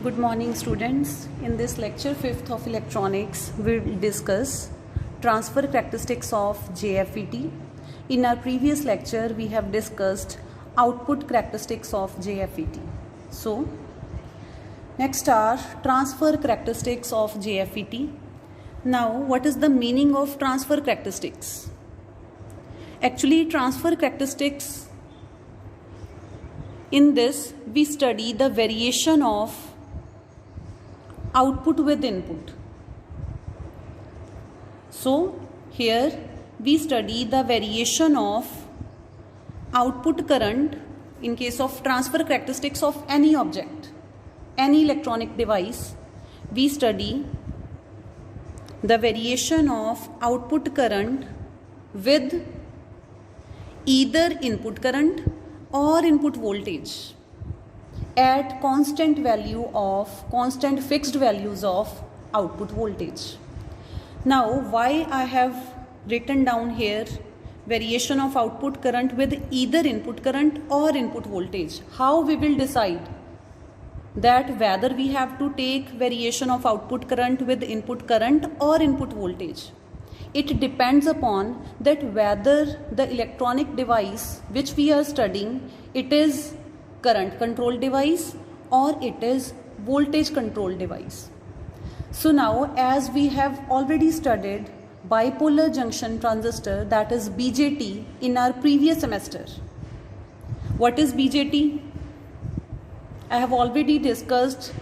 Good morning, students. In this lecture 5th of electronics, we will discuss transfer characteristics of JFET. In our previous lecture, we have discussed output characteristics of JFET. So, next are transfer characteristics of JFET. Now, what is the meaning of transfer characteristics? Actually, transfer characteristics, in this we study the variation of output with input. So here we study the variation of output current in case of transfer characteristics of any object, any electronic device. We study the variation of output current with either input current or input voltage at constant fixed values of output voltage. Now, why I have written down here variation of output current with either input current or input voltage? How we will decide that whether we have to take variation of output current with input current or input voltage? It depends upon that whether the electronic device which we are studying, it is current control device or it is voltage control device. So now, as we have already studied bipolar junction transistor, that is BJT, in our previous semester. What is BJT? I have already discussed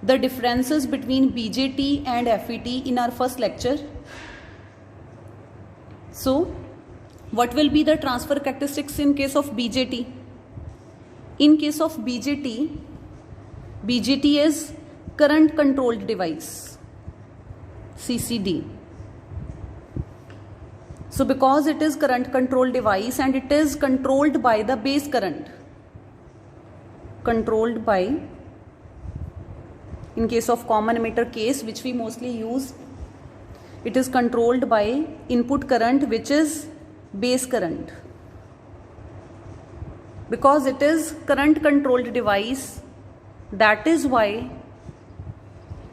the differences between BJT and FET in our first lecture. So, what will be the transfer characteristics in case of BJT? In case of BJT is current controlled device, CCD. So because it is current controlled device and it is controlled by the base current, in case of common emitter case which we mostly use, it is controlled by input current which is base current. Because it is current controlled device, that is why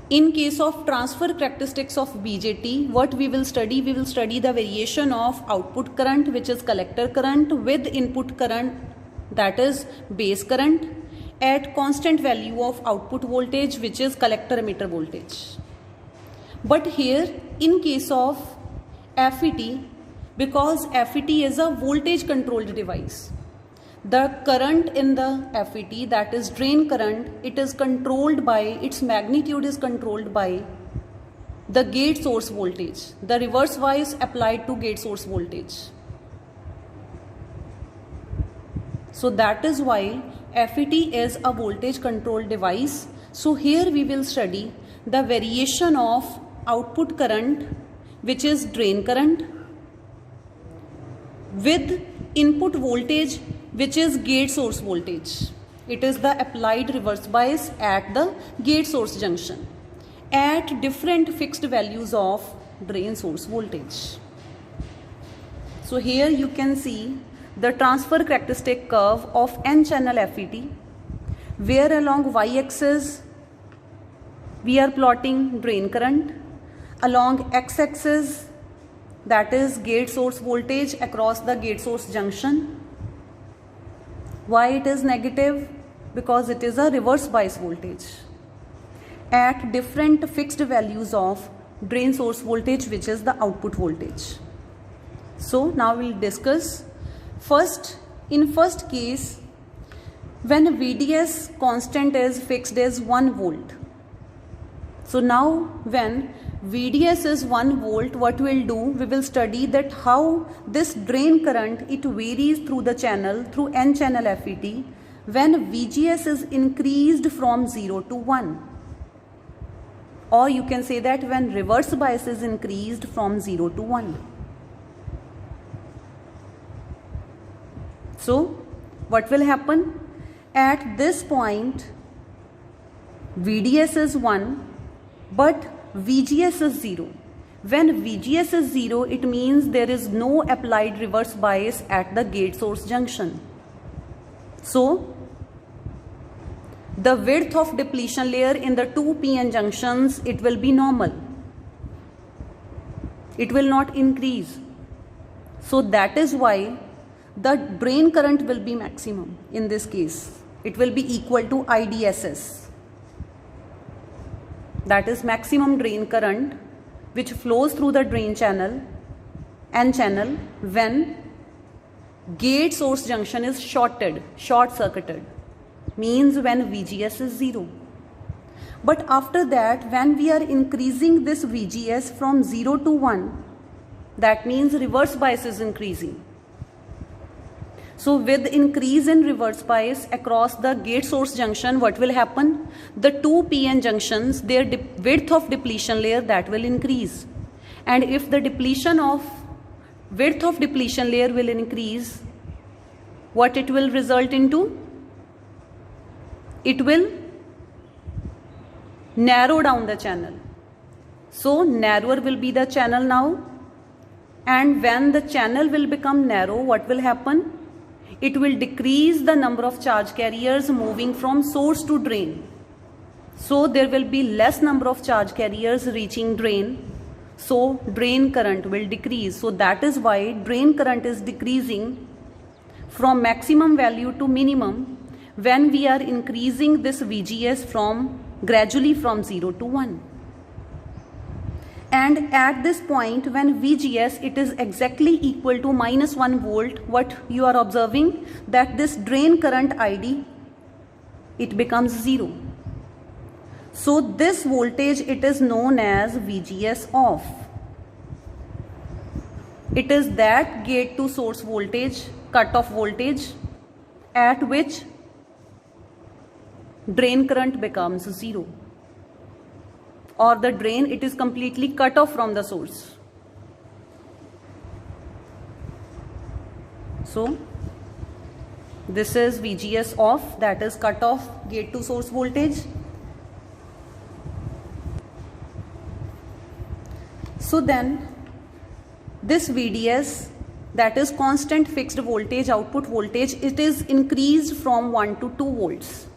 in case of transfer characteristics of BJT, what we will study? We will study the variation of output current which is collector current with input current, that is base current, at constant value of output voltage which is collector emitter voltage. But here in case of FET, because FET is a voltage controlled device, the current in the FET, that is drain current, it is controlled by, its magnitude is controlled by the gate source voltage, the reverse bias applied to gate source voltage. So that is why FET is a voltage controlled device. So here we will study the variation of output current which is drain current with input voltage which is gate source voltage. It is the applied reverse bias at the gate source junction at different fixed values of drain source voltage. So here you can see the transfer characteristic curve of N-channel FET, where along y-axis we are plotting drain current, along x-axis that is gate source voltage across the gate source junction. Why it is negative? Because it is a reverse bias voltage at different fixed values of drain source voltage which is the output voltage. So now we will discuss first, in first case, when VDS constant is fixed as 1 volt. So now when VDS is 1 volt, what we will do? We will study that how this drain current, it varies through the channel, through N-channel FET, when VGS is increased from 0 to 1. Or you can say that when reverse bias is increased from 0 to 1. So what will happen? At this point, VDS is 1, but VGS is 0. When VGS is 0, it means there is no applied reverse bias at the gate source junction. So the width of depletion layer in the two PN junctions, it will be normal. It will not increase. So that is why the drain current will be maximum in this case. It will be equal to IDSS. That is maximum drain current which flows through the drain channel, N channel, when gate source junction is short circuited, means when VGS is 0. But after that, when we are increasing this VGS from 0 to 1, that means reverse bias is increasing. So with increase in reverse bias across the gate source junction, what will happen? The two PN junctions, their width of depletion layer, that will increase. And if the width of depletion layer will increase, what it will result into? It will narrow down the channel. So narrower will be the channel now. And when the channel will become narrow, what will happen? It will decrease the number of charge carriers moving from source to drain. So there will be less number of charge carriers reaching drain. So drain current will decrease. So that is why drain current is decreasing from maximum value to minimum when we are increasing this VGS gradually from 0 to 1. And at this point, when VGS it is exactly equal to -1 volt, what you are observing? That this drain current ID, it becomes 0. So this voltage, it is known as VGS off. It is that gate to source voltage, cut-off voltage, at which drain current becomes 0. Or the drain, it is completely cut off from the source. So this is VGS off, that is cut off gate to source voltage. So then this VDS, that is constant fixed voltage output voltage, it is increased from 1 to 2 volts.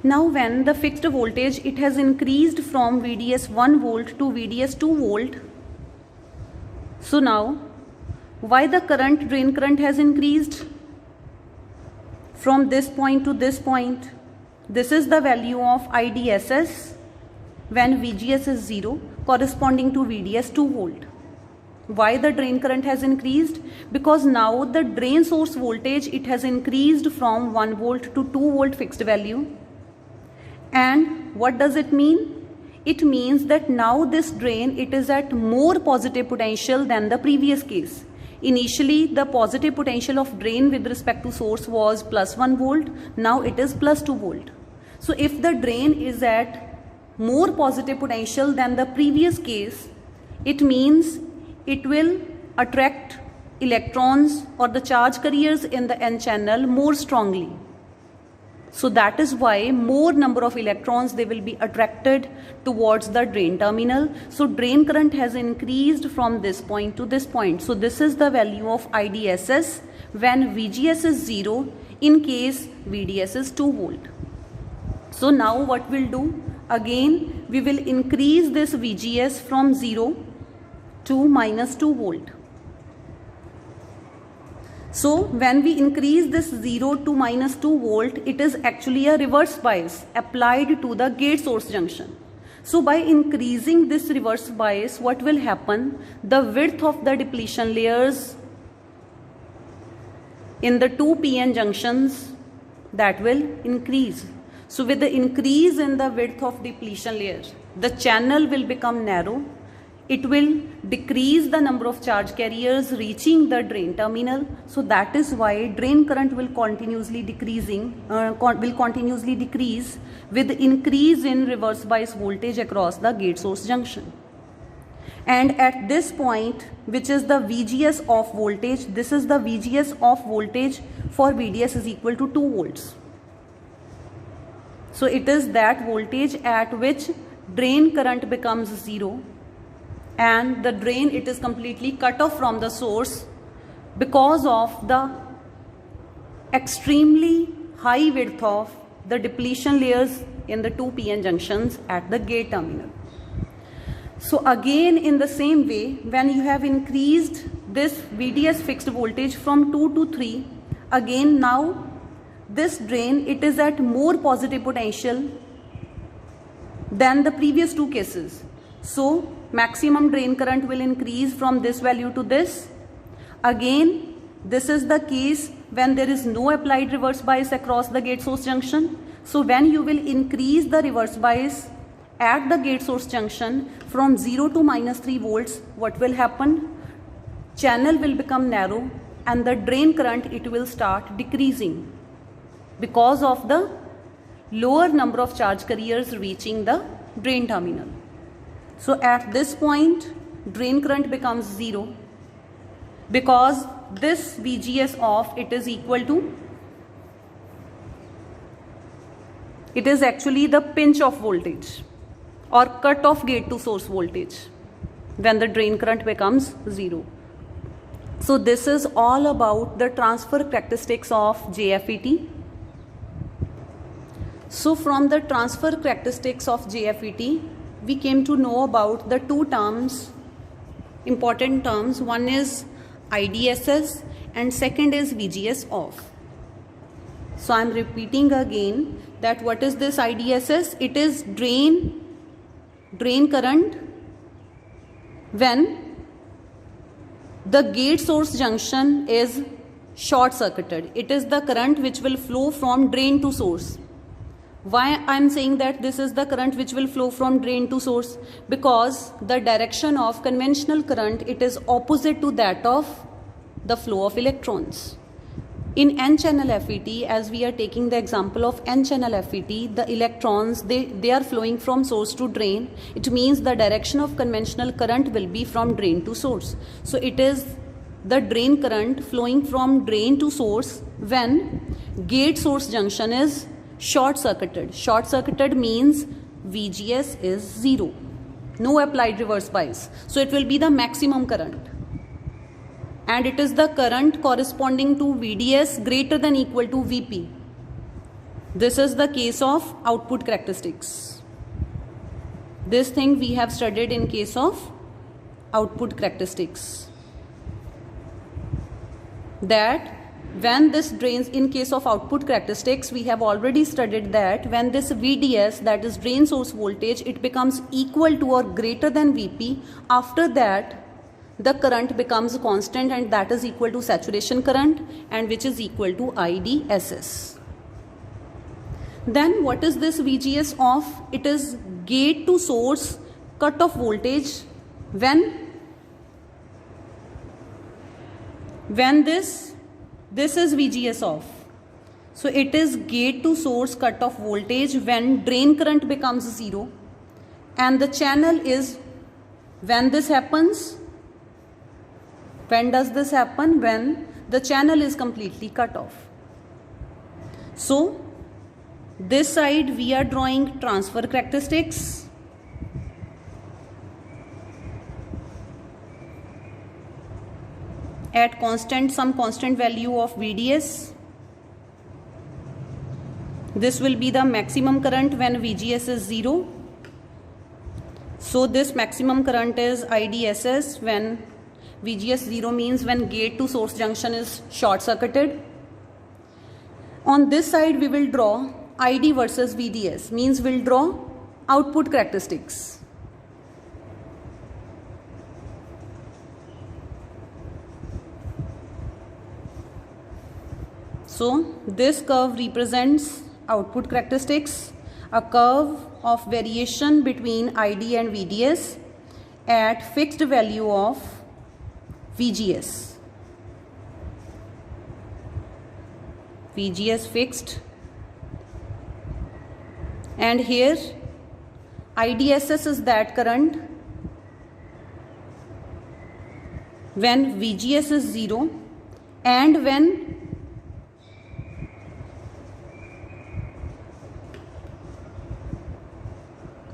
Now when the fixed voltage, it has increased from VDS 1 volt to VDS 2 volt. So now why the drain current has increased from this point to this point? This is the value of IDSS when VGS is 0 corresponding to VDS 2 volt. Why the drain current has increased? Because now the drain source voltage, it has increased from 1 volt to 2 volt fixed value. And what does it mean? It means that now this drain, it is at more positive potential than the previous case. Initially, the positive potential of drain with respect to source was +1 volt. Now it is +2 volt. So if the drain is at more positive potential than the previous case, it means it will attract electrons or the charge carriers in the N channel more strongly. So that is why more number of electrons, they will be attracted towards the drain terminal. So drain current has increased from this point to this point. So this is the value of IDSS when VGS is 0 in case VDS is 2 volt. So now what we'll do? Again, we will increase this VGS from 0 to -2 volt. So when we increase this 0 to -2 volt, it is actually a reverse bias applied to the gate source junction. So by increasing this reverse bias, what will happen? The width of the depletion layers in the two PN junctions, that will increase. So with the increase in the width of depletion layer, the channel will become narrow. It will decrease the number of charge carriers reaching the drain terminal. So that is why drain current will continuously decrease with increase in reverse bias voltage across the gate source junction. And at this point, which is the VGS off voltage, this is the VGS off voltage for VDS is equal to 2 volts. So it is that voltage at which drain current becomes 0. And the drain, it is completely cut off from the source because of the extremely high width of the depletion layers in the two PN junctions at the gate terminal. So again, in the same way, when you have increased this VDS fixed voltage from 2 to 3, again now this drain, it is at more positive potential than the previous two cases. So maximum drain current will increase from this value to this. Again, this is the case when there is no applied reverse bias across the gate source junction. So when you will increase the reverse bias at the gate source junction from 0 to -3 volts, what will happen? Channel will become narrow and the drain current, it will start decreasing because of the lower number of charge carriers reaching the drain terminal. So at this point, drain current becomes 0 because this VGS off, it is equal to, it is actually the pinch off voltage or cut off gate to source voltage when the drain current becomes 0. So this is all about the transfer characteristics of JFET. So from the transfer characteristics of JFET, we came to know about the two terms, important terms. One is IDSS and second is VGS off. So I am repeating again that what is this IDSS? It is drain current when the gate source junction is short circuited. It is the current which will flow from drain to source. Why I am saying that this is the current which will flow from drain to source? Because the direction of conventional current, it is opposite to that of the flow of electrons. In N-channel FET, as we are taking the example of N-channel FET, the electrons, they are flowing from source to drain. It means the direction of conventional current will be from drain to source. So it is the drain current flowing from drain to source when gate source junction is short circuited. Short circuited means VGS is 0. No applied reverse bias. So it will be the maximum current. And it is the current corresponding to VDS greater than equal to VP. This is the case of output characteristics. This thing we have studied in case of output characteristics. That when this drains, in case of output characteristics, we have already studied that when this VDS, that is drain source voltage, it becomes equal to or greater than VP, after that the current becomes constant and that is equal to saturation current and which is equal to IDSS. Then what is this VGS off? It is gate to source cut-off voltage when this is VGS off. So it is gate to source cut-off voltage when drain current becomes 0 and the channel is, when this happens, when does this happen? When the channel is completely cut off. So this side we are drawing transfer characteristics. At some constant value of VDS. This will be the maximum current when VGS is 0. So this maximum current is IDSS when VGS 0 means when gate to source junction is short circuited. On this side we will draw ID versus VDS, means we'll draw output characteristics. So this curve represents output characteristics, a curve of variation between ID and VDS at fixed value of VGS. VGS fixed, and here IDSS is that current when VGS is 0 and when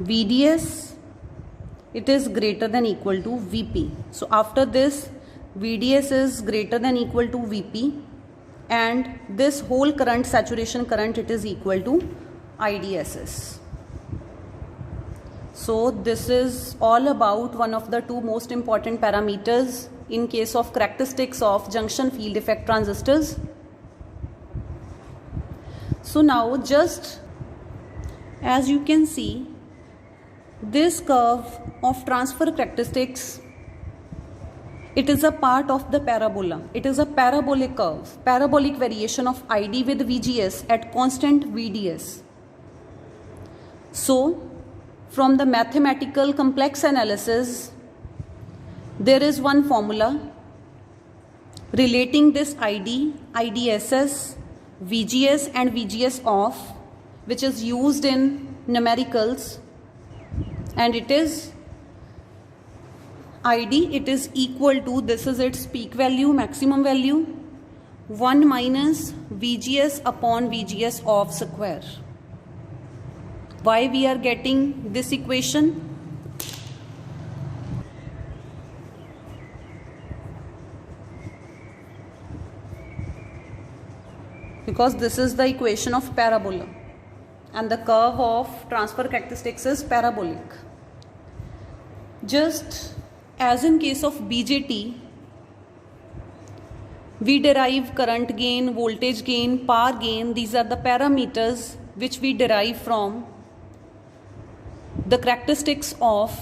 VDS it is greater than equal to VP. So after this VDS is greater than equal to VP, and this whole current, saturation current, it is equal to IDSS. So this is all about one of the two most important parameters in case of characteristics of junction field effect transistors. So now just as you can see, this curve of transfer characteristics, it is a part of the parabola. It is a parabolic curve, parabolic variation of ID with VGS at constant VDS. So from the mathematical complex analysis, there is one formula relating this ID, IDSS, VGS and VGS off, which is used in numericals, and it is ID, it is equal to, this is its peak value, maximum value, 1 minus VGS upon VGS off square. Why we are getting this equation? Because this is the equation of parabola and the curve of transfer characteristics is parabolic. Just as in case of BJT, we derive current gain, voltage gain, power gain. These are the parameters which we derive from the characteristics of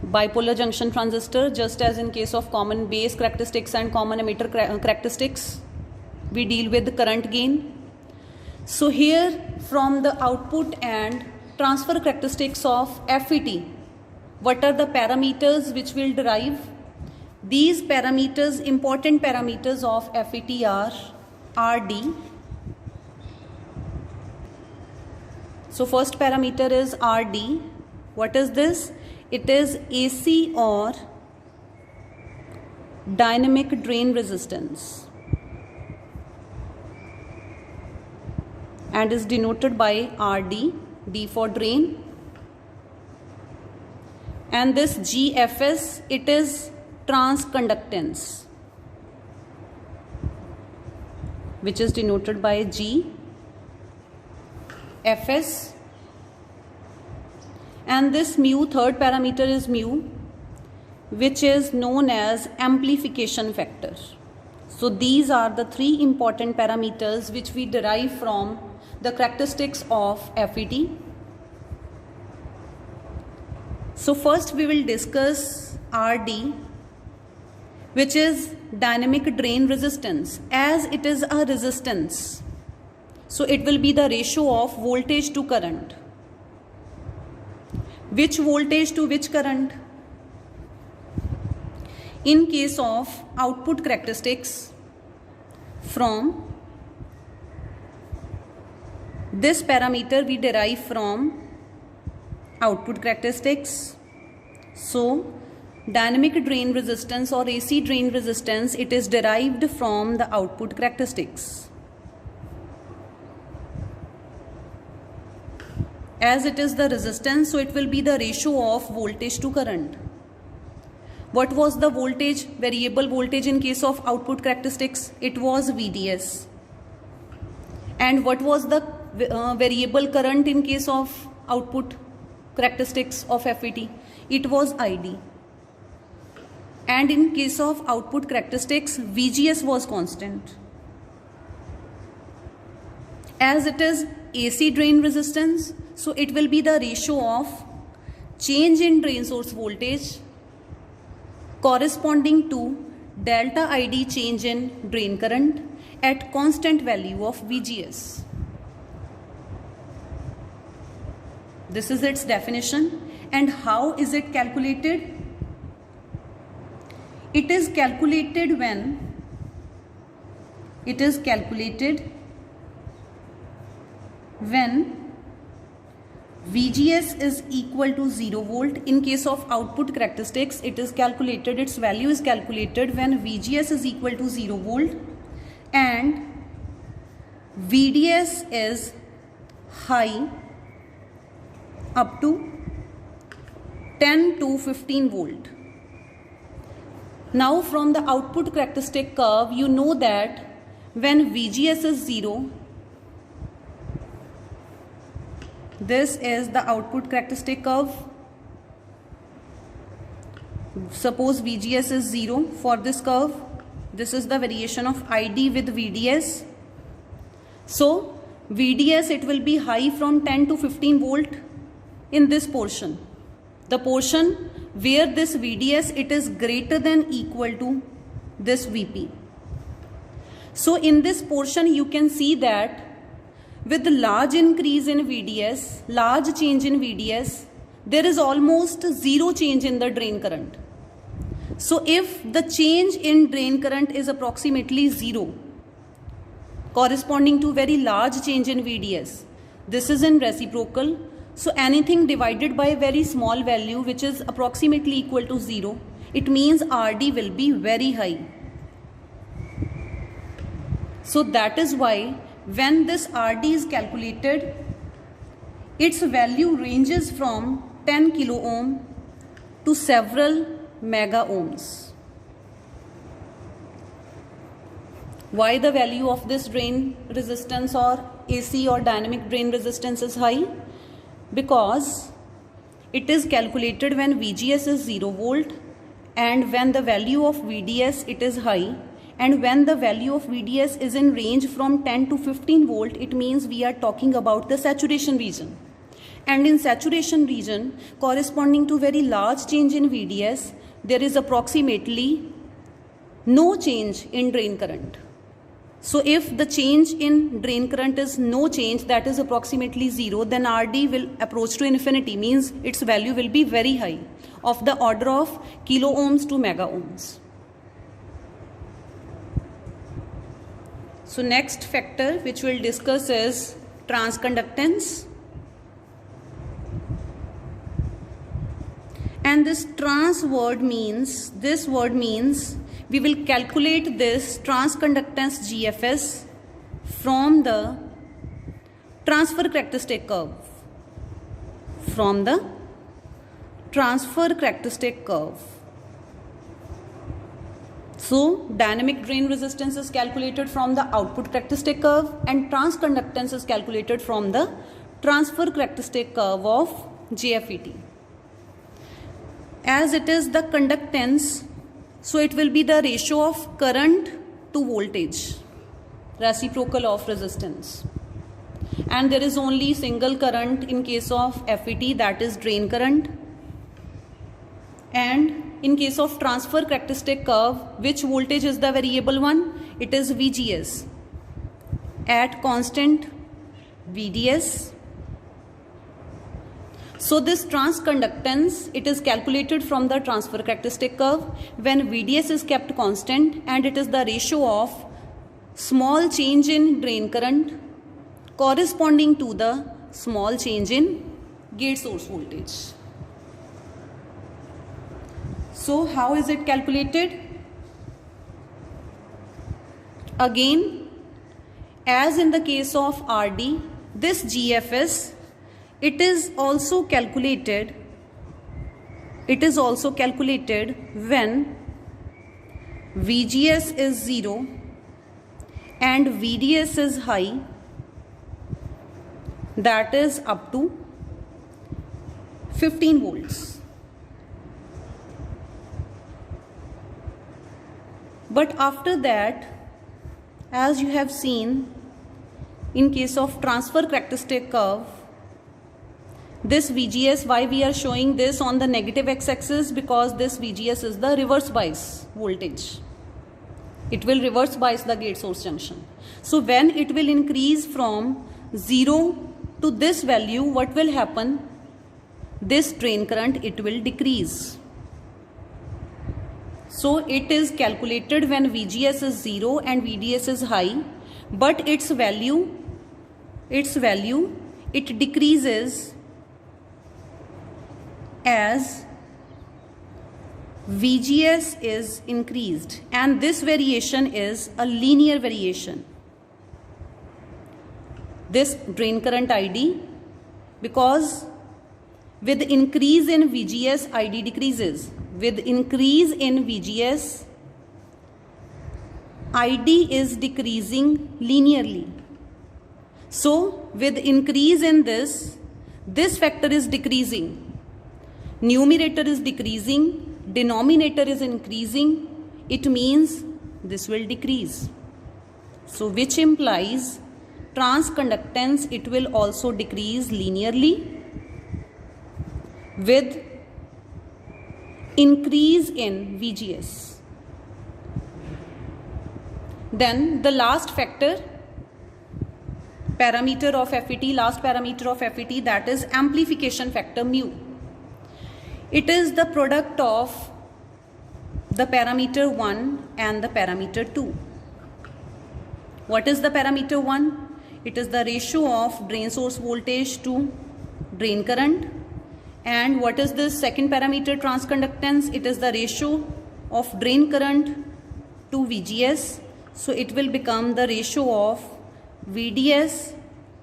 bipolar junction transistor. Just as in case of common base characteristics and common emitter characteristics, we deal with the current gain. So here from the output and transfer characteristics of FET, what are the parameters which we'll derive? These parameters, important parameters of FET are RD. So first parameter is RD. What is this? It is AC or dynamic drain resistance, and is denoted by RD, D for drain. And this GFS, it is transconductance, which is denoted by GFS. And this mu, third parameter is mu, which is known as amplification factor. So these are the three important parameters which we derive from the characteristics of FET. So first we will discuss RD, which is dynamic drain resistance. As it is a resistance, so it will be the ratio of voltage to current. Which voltage to which current? In case of output characteristics, from this parameter we derive from output characteristics. So dynamic drain resistance or AC drain resistance, it is derived from the output characteristics. As it is the resistance, so it will be the ratio of voltage to current. What was the voltage, variable voltage in case of output characteristics? It was VDS. And what was the variable current in case of output characteristics of FET? It was ID. And in case of output characteristics, VGS was constant. As it is AC drain resistance, so it will be the ratio of change in drain source voltage corresponding to delta ID change in drain current at constant value of VGS. This is its definition. And how is it calculated? It is calculated when VGS is equal to 0 volt. In case of output characteristics, it is calculated, its value is calculated when VGS is equal to 0 volt and VDS is high up to 10 to 15 volt. Now from the output characteristic curve, you know that when VGS is 0, this is the output characteristic curve. Suppose VGS is 0 for this curve. This is the variation of ID with VDS. So VDS, it will be high from 10 to 15 volt in this portion. The portion where this VDS, it is greater than equal to this VP. So in this portion you can see that with the large increase in VDS, large change in VDS, there is almost zero change in the drain current. So if the change in drain current is approximately 0, corresponding to very large change in VDS, this is in reciprocal. So anything divided by a very small value which is approximately equal to 0, it means RD will be very high. So that is why when this RD is calculated, its value ranges from 10 kilo ohm to several mega ohms. Why the value of this drain resistance or AC or dynamic drain resistance is high? Because it is calculated when VGS is 0 volt and when the value of VDS it is high, and when the value of VDS is in range from 10 to 15 volt, it means we are talking about the saturation region. And in saturation region, corresponding to very large change in VDS, there is approximately no change in drain current. So if the change in drain current is no change, that is approximately 0, then RD will approach to infinity, means its value will be very high, of the order of kilo ohms to mega ohms. So next factor which we'll discuss is transconductance. And this trans word means, we will calculate this transconductance GFS from the transfer characteristic curve. From the transfer characteristic curve. So dynamic drain resistance is calculated from the output characteristic curve and transconductance is calculated from the transfer characteristic curve of JFET. As it is the conductance, so it will be the ratio of current to voltage, reciprocal of resistance. And there is only single current in case of FET, that is drain current. And in case of transfer characteristic curve, which voltage is the variable one? It is VGS at constant VDS. So this transconductance, it is calculated from the transfer characteristic curve when VDS is kept constant, and it is the ratio of small change in drain current corresponding to the small change in gate source voltage. So how is it calculated? Again, as in the case of RD, this GFS, it is also calculated when VGS is 0 and VDS is high, that is up to 15 volts. But after that, as you have seen, in case of transfer characteristic curve, this VGS, why we are showing this on the negative x-axis? Because this VGS is the reverse bias voltage. It will reverse bias the gate source junction. So when it will increase from 0 to this value, what will happen? This drain current, it will decrease. So it is calculated when VGS is 0 and VDS is high, but its value, it decreases as VGS is increased, and this variation is a linear variation. This drain current ID, because With increase in VGS, ID decreases. With increase in VGS, ID is decreasing linearly. So with increase in this factor is decreasing. Numerator is decreasing, denominator is increasing. It means this will decrease. So which implies transconductance, it will also decrease linearly with increase in VGS. Then the last factor, parameter of FET, last parameter of FET, that is amplification factor mu. It is the product of the parameter 1 and the parameter 2. What is the parameter 1? It is the ratio of drain source voltage to drain current. And what is this second parameter, transconductance? It is the ratio of drain current to VGS. So it will become the ratio of VDS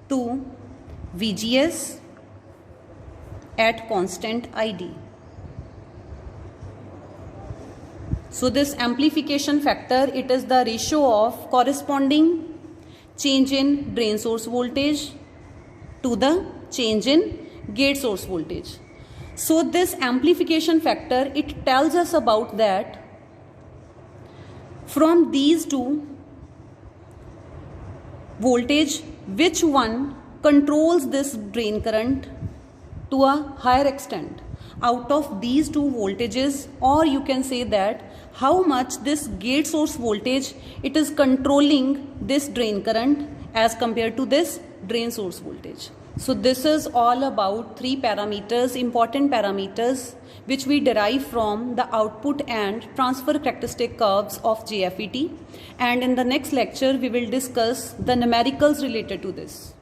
to VGS at constant ID. So this amplification factor, it is the ratio of corresponding change in drain source voltage to the change in gate source voltage. So this amplification factor, it tells us about that from these two voltage, which one controls this drain current to a higher extent out of these two voltages, or you can say that how much this gate source voltage, it is controlling this drain current as compared to this drain source voltage. So this is all about three parameters, important parameters, which we derive from the output and transfer characteristic curves of JFET. And in the next lecture, we will discuss the numericals related to this.